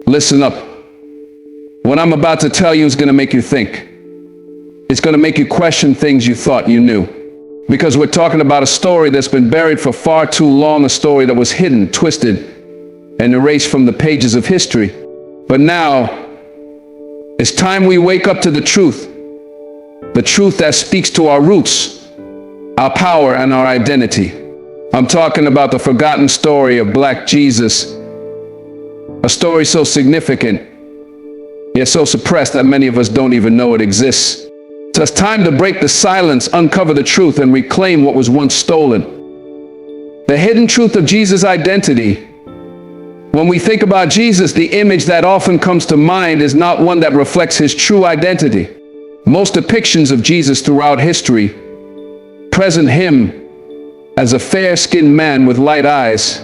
Listen up. What I'm about to tell you is going to make you think. It's going to make you question things you thought you knew. Because we're talking about a story that's been buried for far too long, a story that was hidden, twisted, and erased from the pages of history. But now, it's time we wake up to the truth that speaks to our roots, our power, and our identity. I'm talking about the forgotten story of Black Jesus, a story so significant, yet so suppressed that many of us don't even know it exists. So it's time to break the silence, uncover the truth, and reclaim what was once stolen. The hidden truth of Jesus' identity. When we think about Jesus, the image that often comes to mind is not one that reflects his true identity. Most depictions of Jesus throughout history present him as a fair-skinned man with light eyes,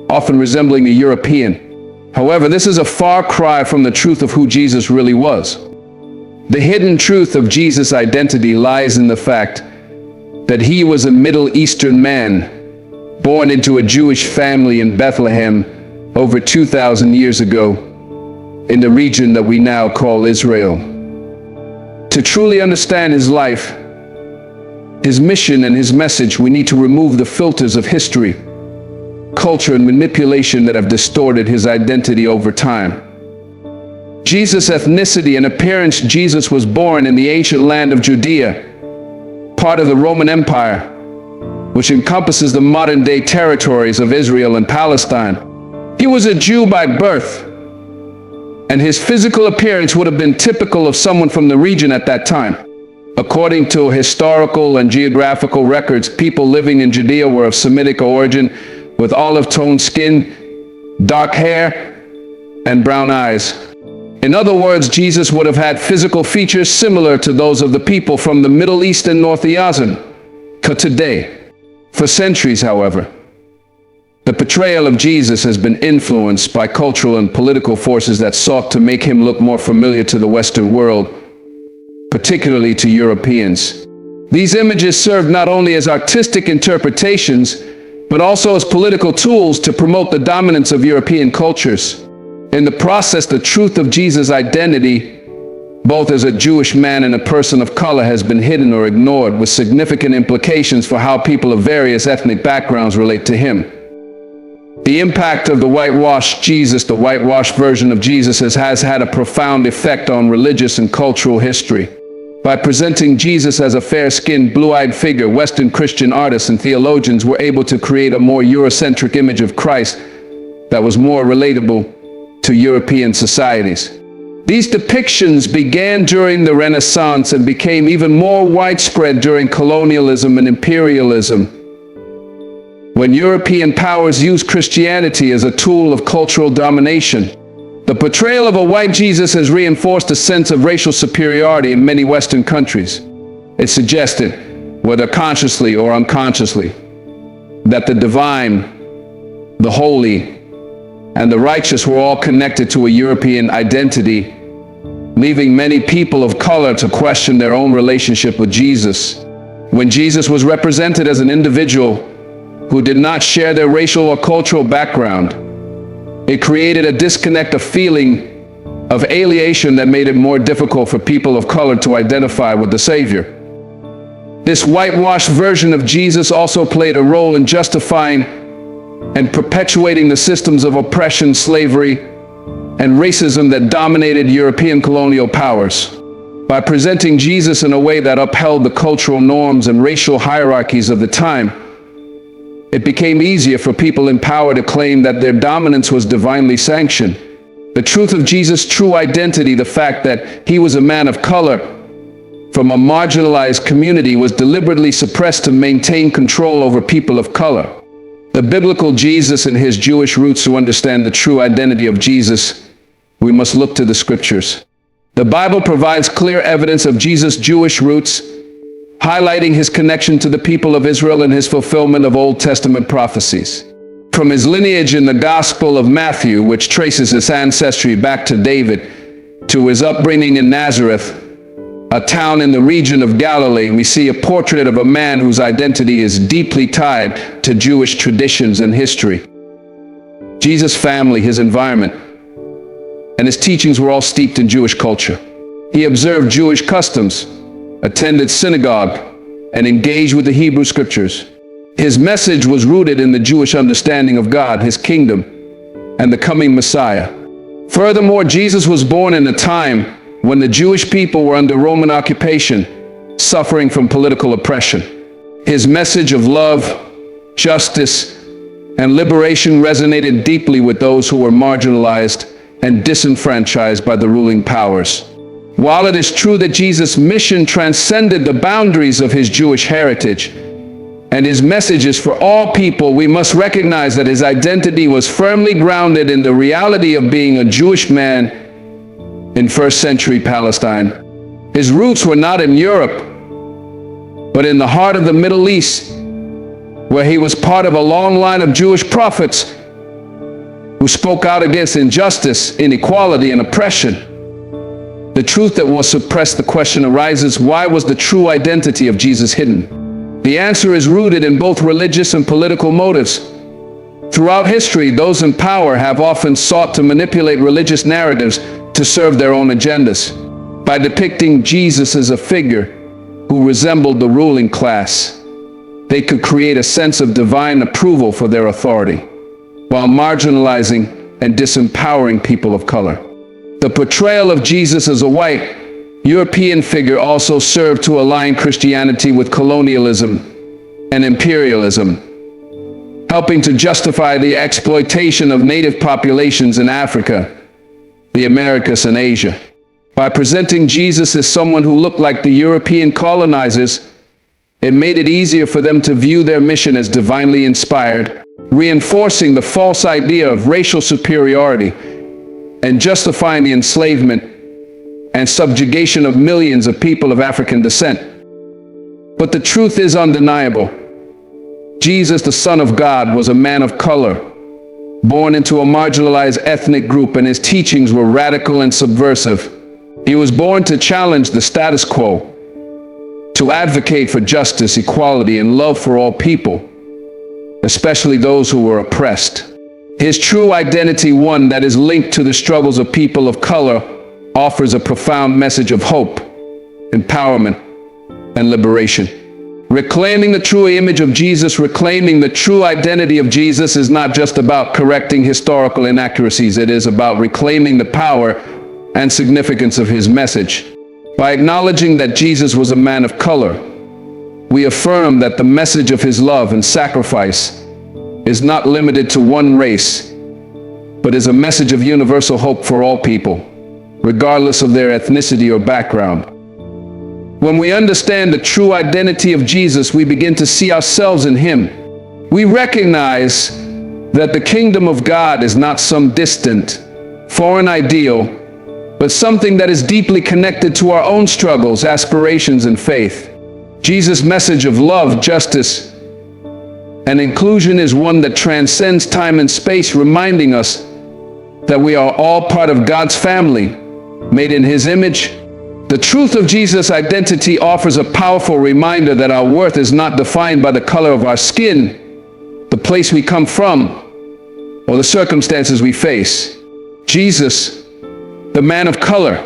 often resembling a European. However, this is a far cry from the truth of who Jesus really was. The hidden truth of Jesus' identity lies in the fact that he was a Middle Eastern man, born into a Jewish family in Bethlehem over 2,000 years ago, in the region that we now call Israel. To truly understand his life, his mission, and his message, we need to remove the filters of history, culture, and manipulation that have distorted his identity over time. Jesus' ethnicity and appearance. Jesus was born in the ancient land of Judea, part of the Roman Empire, which encompasses the modern-day territories of Israel and Palestine. He was a Jew by birth, and his physical appearance would have been typical of someone from the region at that time. According to historical and geographical records, people living in Judea were of Semitic origin, with olive-toned skin, dark hair, and brown eyes. In other words, Jesus would have had physical features similar to those of the people from the Middle East and North Asian to today. For centuries, however, the portrayal of Jesus has been influenced by cultural and political forces that sought to make him look more familiar to the Western world, particularly to Europeans. These images served not only as artistic interpretations, but also as political tools to promote the dominance of European cultures. In the process, the truth of Jesus' identity, both as a Jewish man and a person of color, has been hidden or ignored, with significant implications for how people of various ethnic backgrounds relate to him. The impact of the whitewashed Jesus, the whitewashed version of Jesus, has had a profound effect on religious and cultural history. By presenting Jesus as a fair-skinned, blue-eyed figure, Western Christian artists and theologians were able to create a more Eurocentric image of Christ that was more relatable to European societies. These depictions began during the Renaissance and became even more widespread during colonialism and imperialism, when European powers used Christianity as a tool of cultural domination. The portrayal of a white Jesus has reinforced a sense of racial superiority in many Western countries. It suggested, whether consciously or unconsciously, that the divine, the holy, and the righteous were all connected to a European identity, leaving many people of color to question their own relationship with Jesus. When Jesus was represented as an individual who did not share their racial or cultural background, it created a disconnect, a feeling of alienation that made it more difficult for people of color to identify with the Savior. This whitewashed version of Jesus also played a role in justifying and perpetuating the systems of oppression, slavery, and racism that dominated European colonial powers. By presenting Jesus in a way that upheld the cultural norms and racial hierarchies of the time, it became easier for people in power to claim that their dominance was divinely sanctioned. The truth of Jesus' true identity, the fact that he was a man of color from a marginalized community, was deliberately suppressed to maintain control over people of color. The biblical Jesus and his Jewish roots. To understand the true identity of Jesus, we must look to the scriptures. The Bible provides clear evidence of Jesus' Jewish roots, highlighting his connection to the people of Israel and his fulfillment of Old Testament prophecies. From his lineage in the Gospel of Matthew, which traces his ancestry back to David, to his upbringing in Nazareth, a town in the region of Galilee, we see a portrait of a man whose identity is deeply tied to Jewish traditions and history. Jesus' family, his environment, and his teachings were all steeped in Jewish culture. He observed Jewish customs, attended synagogue, and engaged with the Hebrew scriptures. His message was rooted in the Jewish understanding of God, his kingdom, and the coming Messiah. Furthermore, Jesus was born in a time when the Jewish people were under Roman occupation, suffering from political oppression. His message of love, justice, and liberation resonated deeply with those who were marginalized and disenfranchised by the ruling powers. While it is true that Jesus' mission transcended the boundaries of his Jewish heritage and his message is for all people, we must recognize that his identity was firmly grounded in the reality of being a Jewish man in first century Palestine. His roots were not in Europe, but in the heart of the Middle East, where he was part of a long line of Jewish prophets who spoke out against injustice, inequality, and oppression. The truth that was suppressed, the question arises, why was the true identity of Jesus hidden? The answer is rooted in both religious and political motives. Throughout history, those in power have often sought to manipulate religious narratives to serve their own agendas. By depicting Jesus as a figure who resembled the ruling class, they could create a sense of divine approval for their authority, while marginalizing and disempowering people of color. The portrayal of Jesus as a white European figure also served to align Christianity with colonialism and imperialism, helping to justify the exploitation of native populations in Africa, the Americas, and Asia. By presenting Jesus as someone who looked like the European colonizers, it made it easier for them to view their mission as divinely inspired, reinforcing the false idea of racial superiority and justifying the enslavement and subjugation of millions of people of African descent. But the truth is undeniable. Jesus, the Son of God, was a man of color, born into a marginalized ethnic group, and his teachings were radical and subversive. He was born to challenge the status quo, to advocate for justice, equality, and love for all people, especially those who were oppressed. His true identity, one that is linked to the struggles of people of color, offers a profound message of hope, empowerment, and liberation. Reclaiming the true image of Jesus, reclaiming the true identity of Jesus is not just about correcting historical inaccuracies. It is about reclaiming the power and significance of his message. By acknowledging that Jesus was a man of color, we affirm that the message of his love and sacrifice is not limited to one race, but is a message of universal hope for all people, regardless of their ethnicity or background. When we understand the true identity of Jesus, we begin to see ourselves in him. We recognize that the kingdom of God is not some distant, foreign ideal, but something that is deeply connected to our own struggles, aspirations, and faith. Jesus' message of love, justice, and inclusion is one that transcends time and space, reminding us that we are all part of God's family, made in his image. The truth of Jesus' identity offers a powerful reminder that our worth is not defined by the color of our skin, the place we come from, or the circumstances we face. Jesus, the man of color,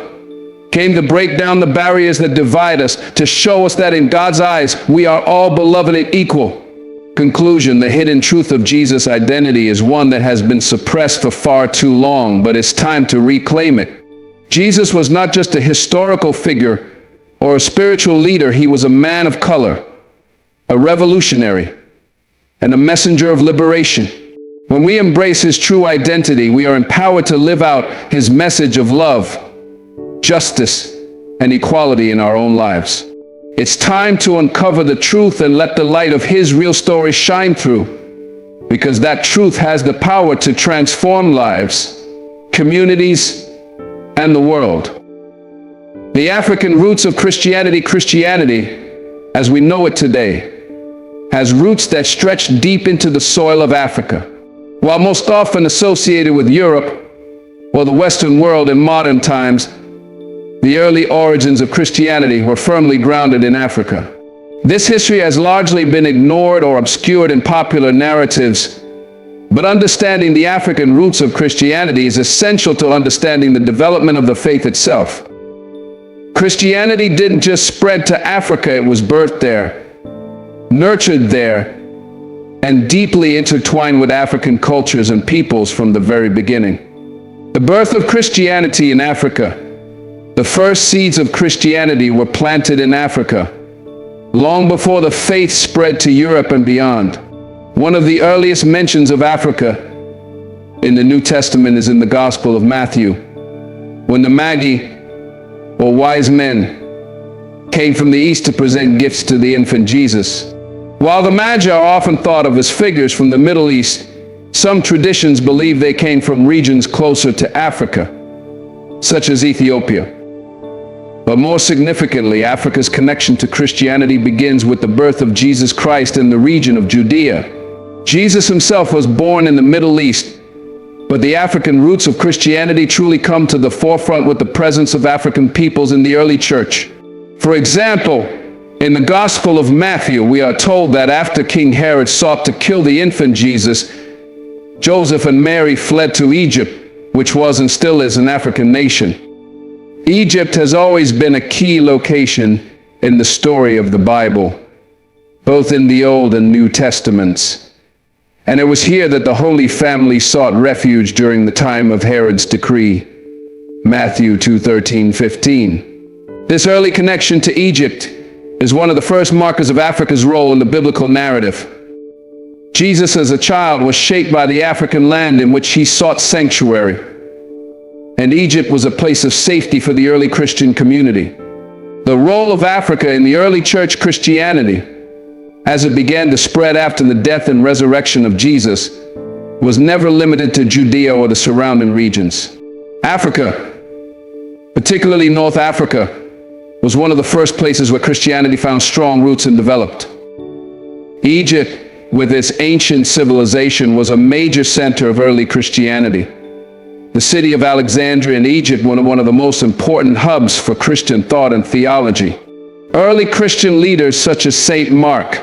came to break down the barriers that divide us, to show us that in God's eyes, we are all beloved and equal. Conclusion: the hidden truth of Jesus' identity is one that has been suppressed for far too long, but it's time to reclaim it. Jesus was not just a historical figure or a spiritual leader. He was a man of color, a revolutionary, and a messenger of liberation. When we embrace his true identity, we are empowered to live out his message of love, justice, and equality in our own lives. It's time to uncover the truth and let the light of his real story shine through, because that truth has the power to transform lives, communities, and the world. The African roots of Christianity, as we know it today, has roots that stretch deep into the soil of Africa. While most often associated with Europe or the Western world in modern times, the early origins of Christianity were firmly grounded in Africa. This history has largely been ignored or obscured in popular narratives, But understanding the African roots of Christianity is essential to understanding the development of the faith itself. Christianity didn't just spread to Africa, it was birthed there, nurtured there, and deeply intertwined with African cultures and peoples from the very beginning. The birth of Christianity in Africa. The first seeds of Christianity were planted in Africa, long before the faith spread to Europe and beyond. One of the earliest mentions of Africa in the New Testament is in the Gospel of Matthew, when the Magi, or wise men, came from the east to present gifts to the infant Jesus. While the Magi are often thought of as figures from the Middle East, some traditions believe they came from regions closer to Africa, such as Ethiopia. But more significantly, Africa's connection to Christianity begins with the birth of Jesus Christ in the region of Judea. Jesus himself was born in the Middle East, but the African roots of Christianity truly come to the forefront with the presence of African peoples in the early church. For example, in the Gospel of Matthew, we are told that after King Herod sought to kill the infant Jesus, Joseph and Mary fled to Egypt, which was and still is an African nation. Egypt has always been a key location in the story of the Bible, both in the Old and New Testaments. And it was here that the Holy Family sought refuge during the time of Herod's decree, Matthew 2:13-15. This early connection to Egypt is one of the first markers of Africa's role in the biblical narrative. Jesus as a child was shaped by the African land in which he sought sanctuary, and Egypt was a place of safety for the early Christian community. The role of Africa in the early church Christianity, as it began to spread after the death and resurrection of Jesus, was never limited to Judea or the surrounding regions. Africa, particularly North Africa, was one of the first places where Christianity found strong roots and developed. Egypt, with its ancient civilization, was a major center of early Christianity. The city of Alexandria in Egypt was one of the most important hubs for Christian thought and theology. Early Christian leaders such as Saint Mark,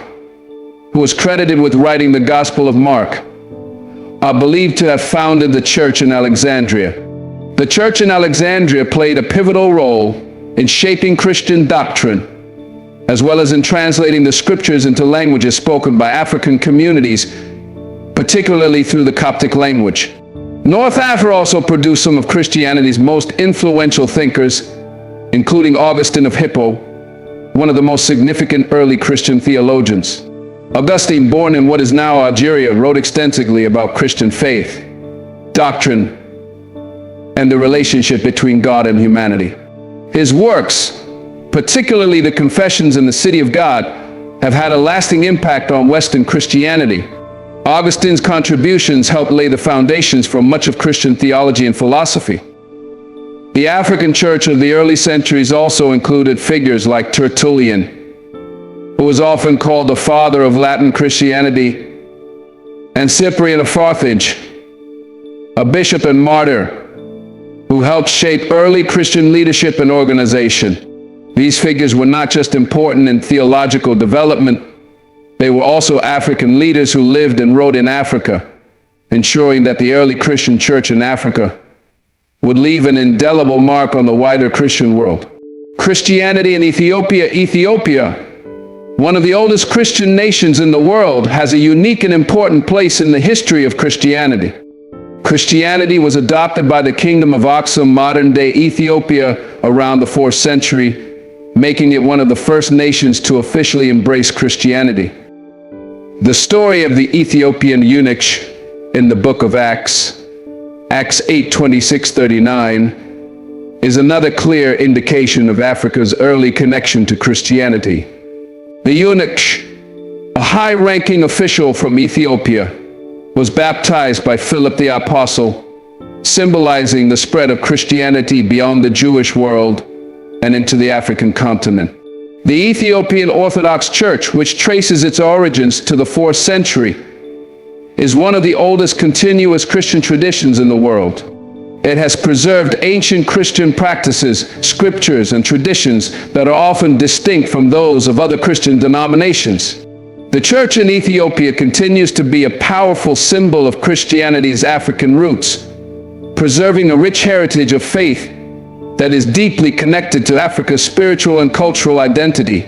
who was credited with writing the Gospel of Mark, are believed to have founded the church in Alexandria. The church in Alexandria played a pivotal role in shaping Christian doctrine, as well as in translating the scriptures into languages spoken by African communities, particularly through the Coptic language. North Africa also produced some of Christianity's most influential thinkers, including Augustine of Hippo, one of the most significant early Christian theologians. Augustine, born in what is now Algeria, wrote extensively about Christian faith, doctrine, and the relationship between God and humanity. His works, particularly the Confessions and the City of God, have had a lasting impact on Western Christianity. Augustine's contributions helped lay the foundations for much of Christian theology and philosophy. The African church of the early centuries also included figures like Tertullian, who was often called the father of Latin Christianity, and Cyprian of Carthage, a bishop and martyr, who helped shape early Christian leadership and organization. These figures were not just important in theological development, they were also African leaders who lived and wrote in Africa, ensuring that the early Christian church in Africa would leave an indelible mark on the wider Christian world. Christianity in Ethiopia. Ethiopia, one of the oldest Christian nations in the world, has a unique and important place in the history of Christianity. Christianity was adopted by the Kingdom of Aksum, modern-day Ethiopia, around the 4th century, making it one of the first nations to officially embrace Christianity. The story of the Ethiopian eunuch in the book of Acts, Acts 8:26-39, is another clear indication of Africa's early connection to Christianity. The eunuch, a high-ranking official from Ethiopia, was baptized by Philip the Apostle, symbolizing the spread of Christianity beyond the Jewish world and into the African continent. The Ethiopian Orthodox Church, which traces its origins to the 4th century, is one of the oldest continuous Christian traditions in the world. It has preserved ancient Christian practices, scriptures, and traditions that are often distinct from those of other Christian denominations. The church in Ethiopia continues to be a powerful symbol of Christianity's African roots, preserving a rich heritage of faith that is deeply connected to Africa's spiritual and cultural identity.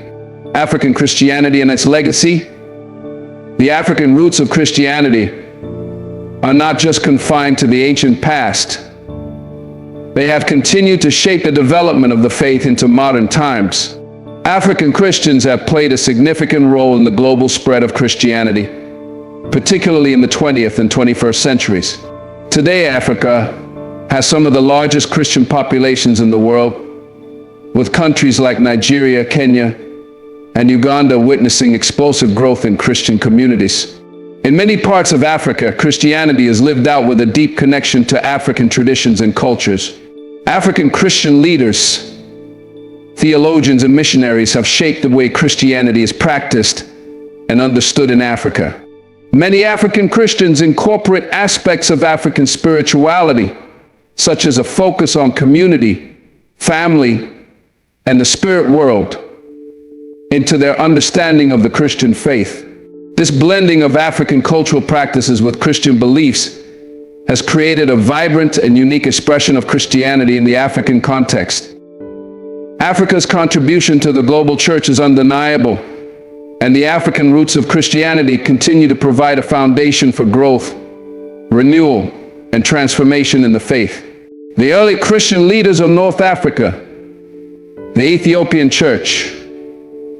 African Christianity and its legacy. The African roots of Christianity are not just confined to the ancient past. They have continued to shape the development of the faith into modern times. African Christians have played a significant role in the global spread of Christianity, particularly in the 20th and 21st centuries. Today, Africa has some of the largest Christian populations in the world, with countries like Nigeria, Kenya, and Uganda witnessing explosive growth in Christian communities. In many parts of Africa, Christianity is lived out with a deep connection to African traditions and cultures. African Christian leaders, theologians, and missionaries have shaped the way Christianity is practiced and understood in Africa. Many African Christians incorporate aspects of African spirituality, such as a focus on community, family, and the spirit world, into their understanding of the Christian faith. This blending of African cultural practices with Christian beliefs has created a vibrant and unique expression of Christianity in the African context. Africa's contribution to the global church is undeniable, and the African roots of Christianity continue to provide a foundation for growth, renewal, and transformation in the faith. The early Christian leaders of North Africa, the Ethiopian church,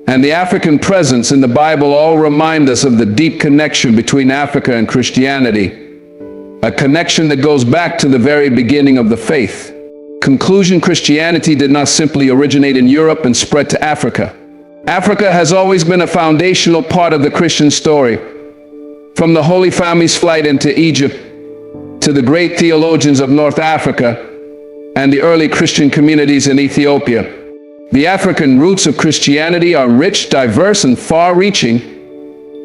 and the African presence in the Bible all remind us of the deep connection between Africa and Christianity, a connection that goes back to the very beginning of the faith. Conclusion: Christianity did not simply originate in Europe and spread to Africa. Africa has always been a foundational part of the Christian story. From the Holy Family's flight into Egypt to the great theologians of North Africa and the early Christian communities in Ethiopia, the African roots of Christianity are rich, diverse, and far-reaching,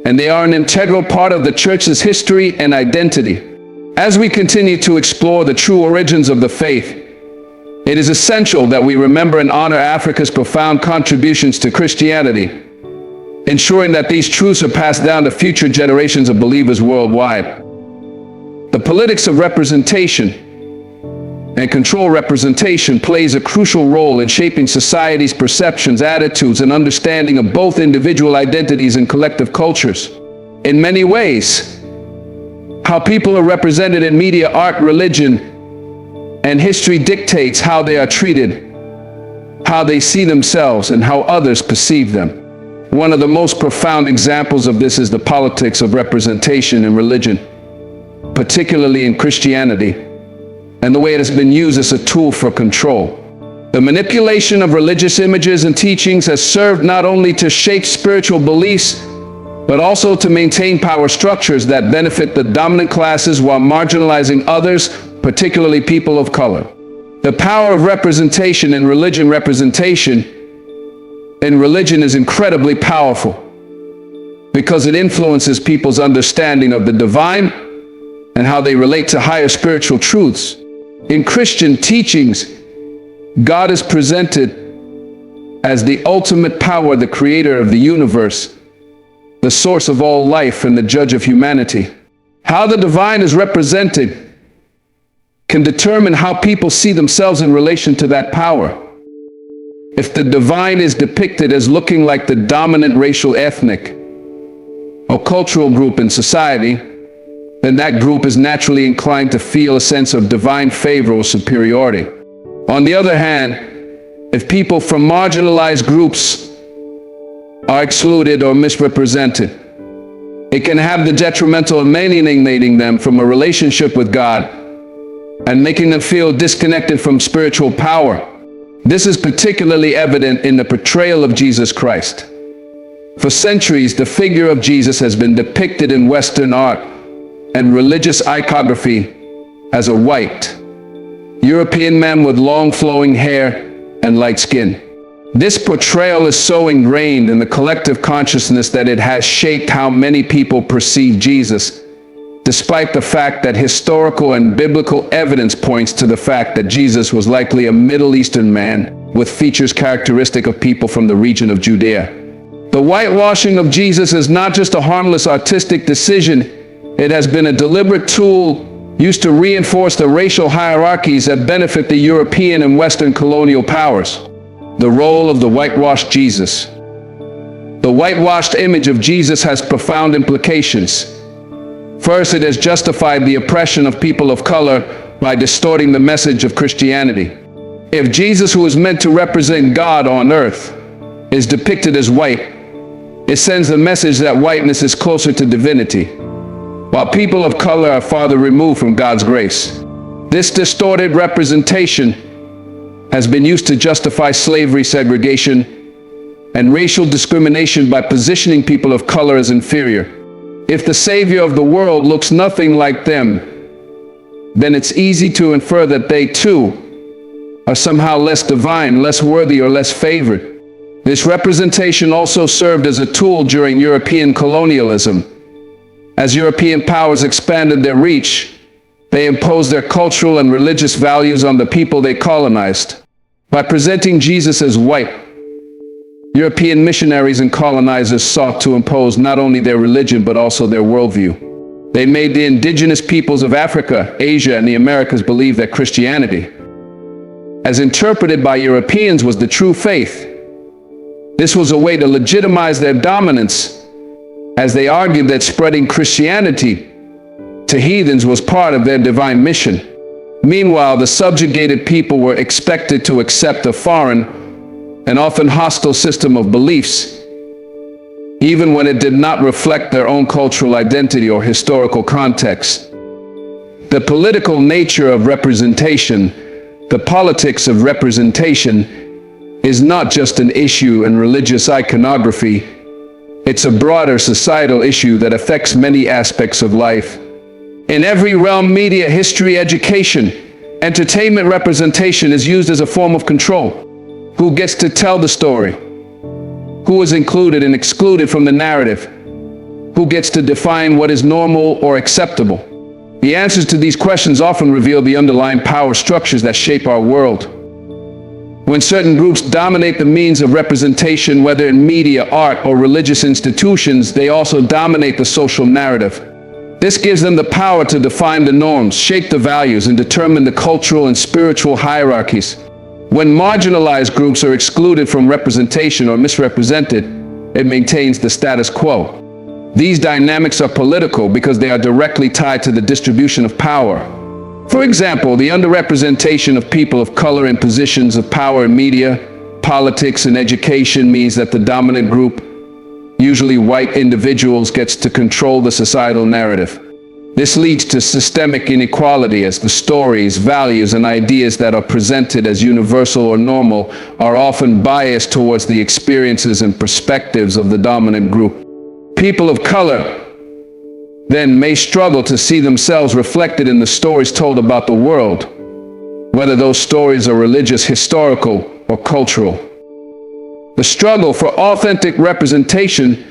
and they are an integral part of the church's history and identity. As we continue to explore the true origins of the faith, it is essential that we remember and honor Africa's profound contributions to Christianity, ensuring that these truths are passed down to future generations of believers worldwide. The politics of representation and control. Representation plays a crucial role in shaping society's perceptions, attitudes, and understanding of both individual identities and collective cultures. In many ways, how people are represented in media, art, religion, and history dictates how they are treated, how they see themselves, and how others perceive them. One of the most profound examples of this is the politics of representation in religion, particularly in Christianity, and the way it has been used as a tool for control. The manipulation of religious images and teachings has served not only to shape spiritual beliefs, but also to maintain power structures that benefit the dominant classes while marginalizing others, particularly people of color. The power of representation in religion. Representation in religion is incredibly powerful because it influences people's understanding of the divine and how they relate to higher spiritual truths. In Christian teachings, God is presented as the ultimate power, the creator of the universe, the source of all life, and the judge of humanity. How the divine is represented can determine how people see themselves in relation to that power. If the divine is depicted as looking like the dominant racial, ethnic, or cultural group in society, then that group is naturally inclined to feel a sense of divine favor or superiority. On the other hand, if people from marginalized groups are excluded or misrepresented, it can have the detrimental of alienating them from a relationship with God and making them feel disconnected from spiritual power. This is particularly evident in the portrayal of Jesus Christ. For centuries, the figure of Jesus has been depicted in Western art and religious iconography as a white European man with long flowing hair and light skin. This portrayal is so ingrained in the collective consciousness that it has shaped how many people perceive Jesus, despite the fact that historical and biblical evidence points to the fact that Jesus was likely a Middle Eastern man with features characteristic of people from the region of Judea. The whitewashing of Jesus is not just a harmless artistic decision. It has been a deliberate tool used to reinforce the racial hierarchies that benefit the European and Western colonial powers. The role of the whitewashed Jesus. The whitewashed image of Jesus has profound implications. First, it has justified the oppression of people of color by distorting the message of Christianity. If Jesus, who is meant to represent God on earth, is depicted as white, it sends the message that whiteness is closer to divinity, while people of color are farther removed from God's grace. This distorted representation has been used to justify slavery, segregation, and racial discrimination by positioning people of color as inferior. If the Savior of the world looks nothing like them, then it's easy to infer that they too are somehow less divine, less worthy, or less favored. This representation also served as a tool during European colonialism. As European powers expanded their reach, they imposed their cultural and religious values on the people they colonized. By presenting Jesus as white, European missionaries and colonizers sought to impose not only their religion but also their worldview. They made the indigenous peoples of Africa, Asia, and the Americas believe that Christianity, as interpreted by Europeans, was the true faith. This was a way to legitimize their dominance, as they argued that spreading Christianity to heathens was part of their divine mission. Meanwhile, the subjugated people were expected to accept a foreign and often hostile system of beliefs, even when it did not reflect their own cultural identity or historical context. The political nature of representation, the politics of representation, is not just an issue in religious iconography. It's a broader societal issue that affects many aspects of life. In every realm, media, history, education, entertainment, representation is used as a form of control. Who gets to tell the story? Who is included and excluded from the narrative? Who gets to define what is normal or acceptable? The answers to these questions often reveal the underlying power structures that shape our world. When certain groups dominate the means of representation, whether in media, art, or religious institutions, they also dominate the social narrative. This gives them the power to define the norms, shape the values, and determine the cultural and spiritual hierarchies. When marginalized groups are excluded from representation or misrepresented, it maintains the status quo. These dynamics are political because they are directly tied to the distribution of power. For example, the underrepresentation of people of color in positions of power in media, politics, and education means that the dominant group, usually white individuals, gets to control the societal narrative. This leads to systemic inequality, as the stories, values, and ideas that are presented as universal or normal are often biased towards the experiences and perspectives of the dominant group. People of color then may struggle to see themselves reflected in the stories told about the world, whether those stories are religious, historical, or cultural. The struggle for authentic representation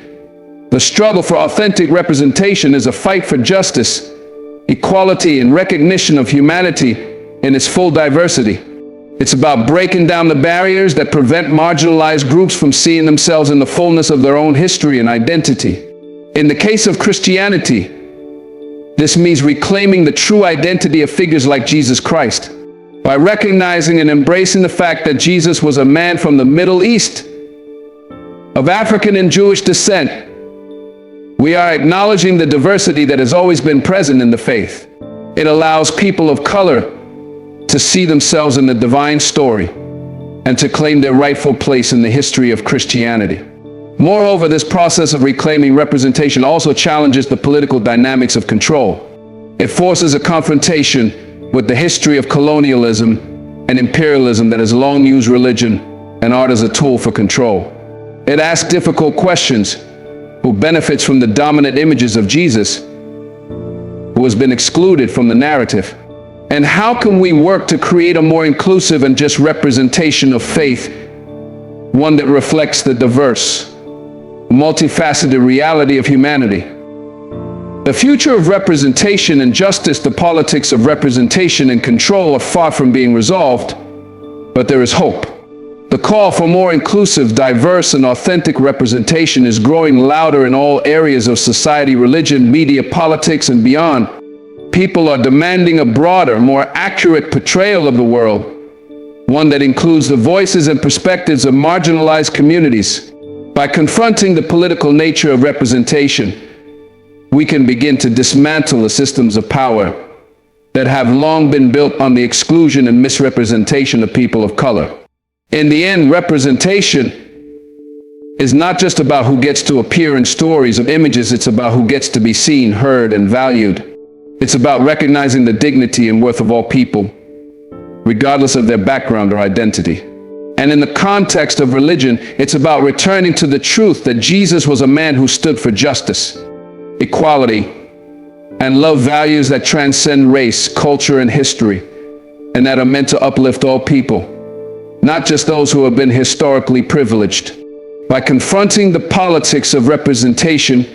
is a fight for justice, equality, and recognition of humanity in its full diversity. It's about breaking down the barriers that prevent marginalized groups from seeing themselves in the fullness of their own history and identity. In the case of Christianity, this means reclaiming the true identity of figures like Jesus Christ. By recognizing and embracing the fact that Jesus was a man from the Middle East, of African and Jewish descent, we are acknowledging the diversity that has always been present in the faith. It allows people of color to see themselves in the divine story and to claim their rightful place in the history of Christianity. Moreover, this process of reclaiming representation also challenges the political dynamics of control. It forces a confrontation with the history of colonialism and imperialism that has long used religion and art as a tool for control. It asks difficult questions. Who benefits from the dominant images of Jesus, who has been excluded from the narrative? And how can we work to create a more inclusive and just representation of faith, one that reflects the diverse, multifaceted reality of humanity? The future of representation and justice, the politics of representation and control, are far from being resolved, but there is hope. The call for more inclusive, diverse, and authentic representation is growing louder in all areas of society, religion, media, politics, and beyond. People are demanding a broader, more accurate portrayal of the world, one that includes the voices and perspectives of marginalized communities. By confronting the political nature of representation, we can begin to dismantle the systems of power that have long been built on the exclusion and misrepresentation of people of color. In the end, representation is not just about who gets to appear in stories of images, it's about who gets to be seen, heard, and valued. It's about recognizing the dignity and worth of all people, regardless of their background or identity. And in the context of religion, it's about returning to the truth that Jesus was a man who stood for justice, equality, and love, values that transcend race, culture, and history, and that are meant to uplift all people, not just those who have been historically privileged. By confronting the politics of representation,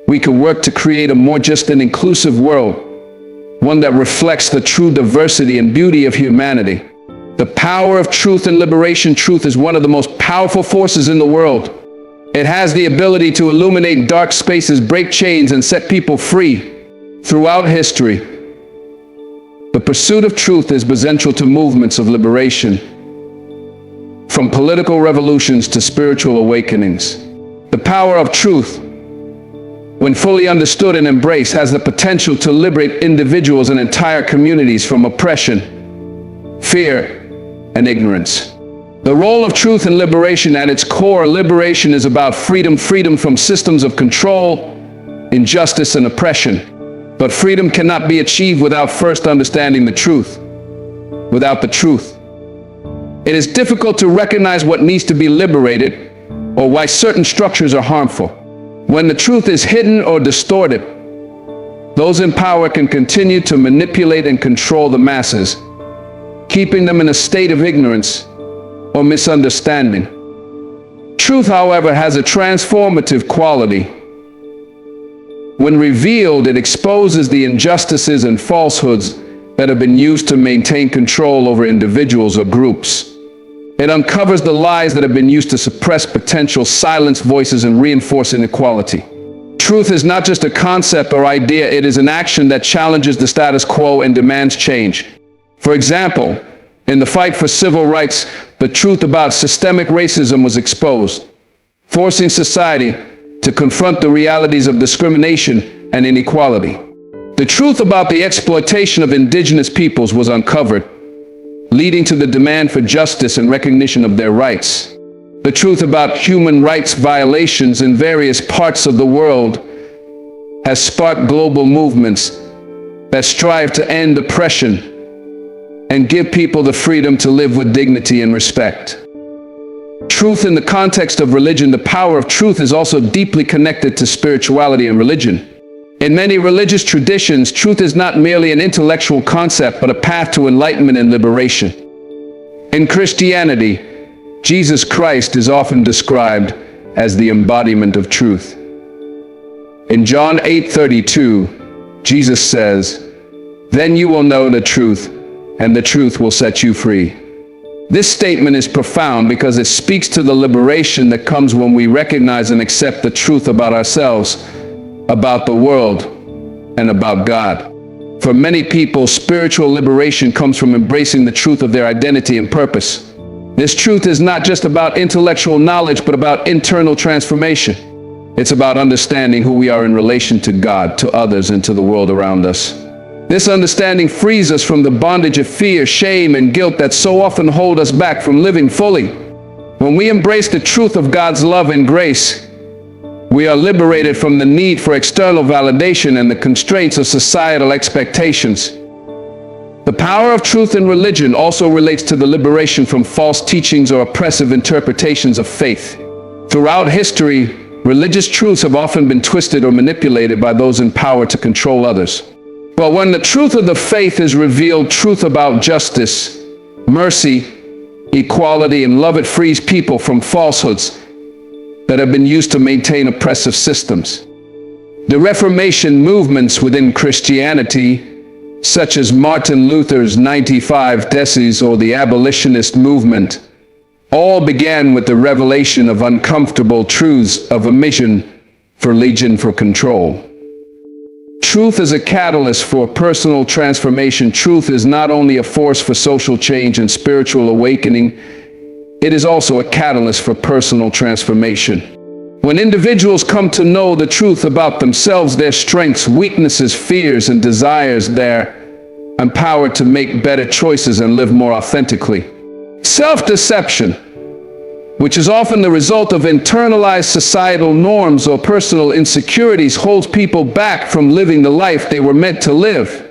we can work to create a more just and inclusive world, one that reflects the true diversity and beauty of humanity. The power of truth and liberation. Truth is one of the most powerful forces in the world. It has the ability to illuminate dark spaces, break chains, and set people free. Throughout history, the pursuit of truth is essential to movements of liberation, from political revolutions to spiritual awakenings. The power of truth, when fully understood and embraced, has the potential to liberate individuals and entire communities from oppression, fear, and ignorance. The role of truth and liberation. At its core, liberation is about freedom from systems of control, injustice, and oppression. But freedom cannot be achieved without first understanding the truth. Without the truth, it is difficult to recognize what needs to be liberated or why certain structures are harmful. When the truth is hidden or distorted, those in power can continue to manipulate and control the masses, keeping them in a state of ignorance or misunderstanding. Truth, however, has a transformative quality. When revealed, it exposes the injustices and falsehoods that have been used to maintain control over individuals or groups. It uncovers the lies that have been used to suppress potential, silence voices, and reinforce inequality. Truth is not just a concept or idea, it is an action that challenges the status quo and demands change. For example, in the fight for civil rights, the truth about systemic racism was exposed, forcing society to confront the realities of discrimination and inequality. The truth about the exploitation of indigenous peoples was uncovered, leading to the demand for justice and recognition of their rights. The truth about human rights violations in various parts of the world has sparked global movements that strive to end oppression and give people the freedom to live with dignity and respect. Truth in the context of religion. The power of truth is also deeply connected to spirituality and religion. In many religious traditions, truth is not merely an intellectual concept, but a path to enlightenment and liberation. In Christianity, Jesus Christ is often described as the embodiment of truth. In John 8:32, Jesus says, "Then you will know the truth, and the truth will set you free." This statement is profound because it speaks to the liberation that comes when we recognize and accept the truth about ourselves, about the world, and about God. For many people, spiritual liberation comes from embracing the truth of their identity and purpose. This truth is not just about intellectual knowledge, but about internal transformation. It's about understanding who we are in relation to God, to others, and to the world around us. This understanding frees us from the bondage of fear, shame, and guilt that so often hold us back from living fully. When we embrace the truth of God's love and grace, we are liberated from the need for external validation and the constraints of societal expectations. The power of truth in religion also relates to the liberation from false teachings or oppressive interpretations of faith. Throughout history, religious truths have often been twisted or manipulated by those in power to control others. But when the truth of the faith is revealed, truth about justice, mercy, equality, and love, it frees people from falsehoods that have been used to maintain oppressive systems. The Reformation movements within Christianity, such as Martin Luther's 95 Theses or the abolitionist movement, All began with the revelation of uncomfortable truths of a mission for Legion for Control. Truth is a catalyst for personal transformation. Truth is not only a force for social change and spiritual awakening, it is also a catalyst for personal transformation. When individuals come to know the truth about themselves, their strengths, weaknesses, fears, and desires, they're empowered to make better choices and live more authentically. Self-deception, which is often the result of internalized societal norms or personal insecurities, holds people back from living the life they were meant to live.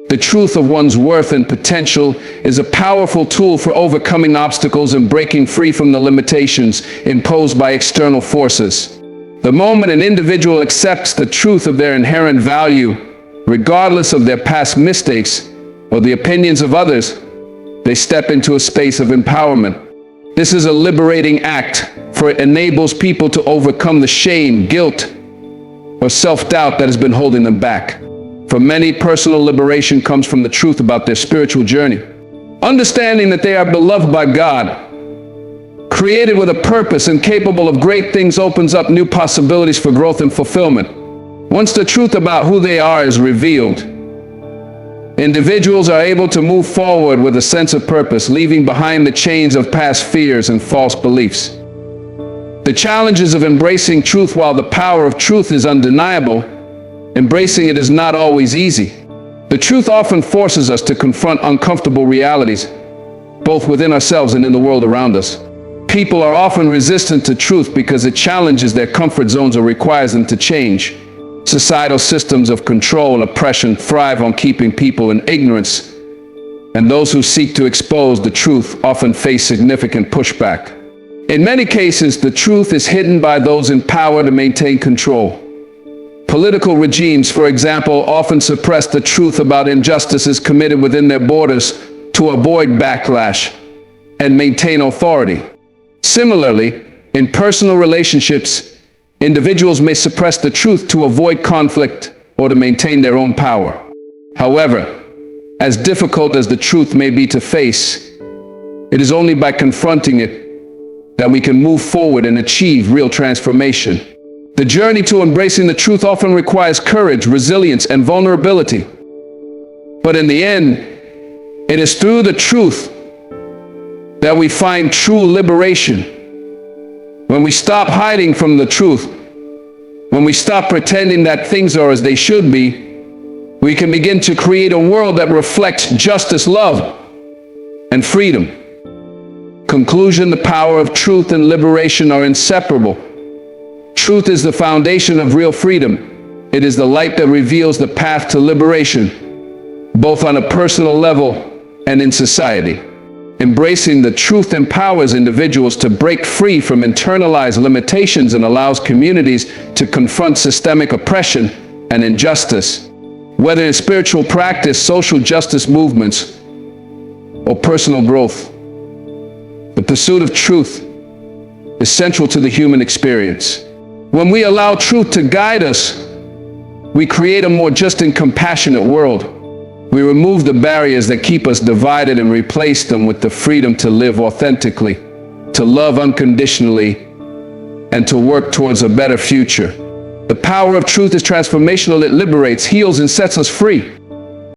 The truth of one's worth and potential is a powerful tool for overcoming obstacles and breaking free from the limitations imposed by external forces. The moment an individual accepts the truth of their inherent value, regardless of their past mistakes or the opinions of others, they step into a space of empowerment. This is a liberating act, for it enables people to overcome the shame, guilt, or self-doubt that has been holding them back. For many, personal liberation comes from the truth about their spiritual journey. Understanding that they are beloved by God, created with a purpose and capable of great things, opens up new possibilities for growth and fulfillment. Once the truth about who they are is revealed, individuals are able to move forward with a sense of purpose, leaving behind the chains of past fears and false beliefs. The challenges of embracing truth. While the power of truth is undeniable, embracing it is not always easy. The truth often forces us to confront uncomfortable realities, both within ourselves and in the world around us. People are often resistant to truth because it challenges their comfort zones or requires them to change. Societal systems of control and oppression thrive on keeping people in ignorance, and those who seek to expose the truth often face significant pushback. In many cases, the truth is hidden by those in power to maintain control. Political regimes, for example, often suppress the truth about injustices committed within their borders to avoid backlash and maintain authority. Similarly, in personal relationships, individuals may suppress the truth to avoid conflict or to maintain their own power. However, as difficult as the truth may be to face, it is only by confronting it that we can move forward and achieve real transformation. The journey to embracing the truth often requires courage, resilience, and vulnerability. But in the end, it is through the truth that we find true liberation. When we stop hiding from the truth, when we stop pretending that things are as they should be, we can begin to create a world that reflects justice, love, and freedom. Conclusion: the power of truth and liberation are inseparable. Truth is the foundation of real freedom. It is the light that reveals the path to liberation, both on a personal level and in society. Embracing the truth empowers individuals to break free from internalized limitations and allows communities to confront systemic oppression and injustice. Whether in spiritual practice, social justice movements, or personal growth, the pursuit of truth is central to the human experience. When we allow truth to guide us, we create a more just and compassionate world. We remove the barriers that keep us divided and replace them with the freedom to live authentically, to love unconditionally, and to work towards a better future. The power of truth is transformational. It liberates, heals, and sets us free.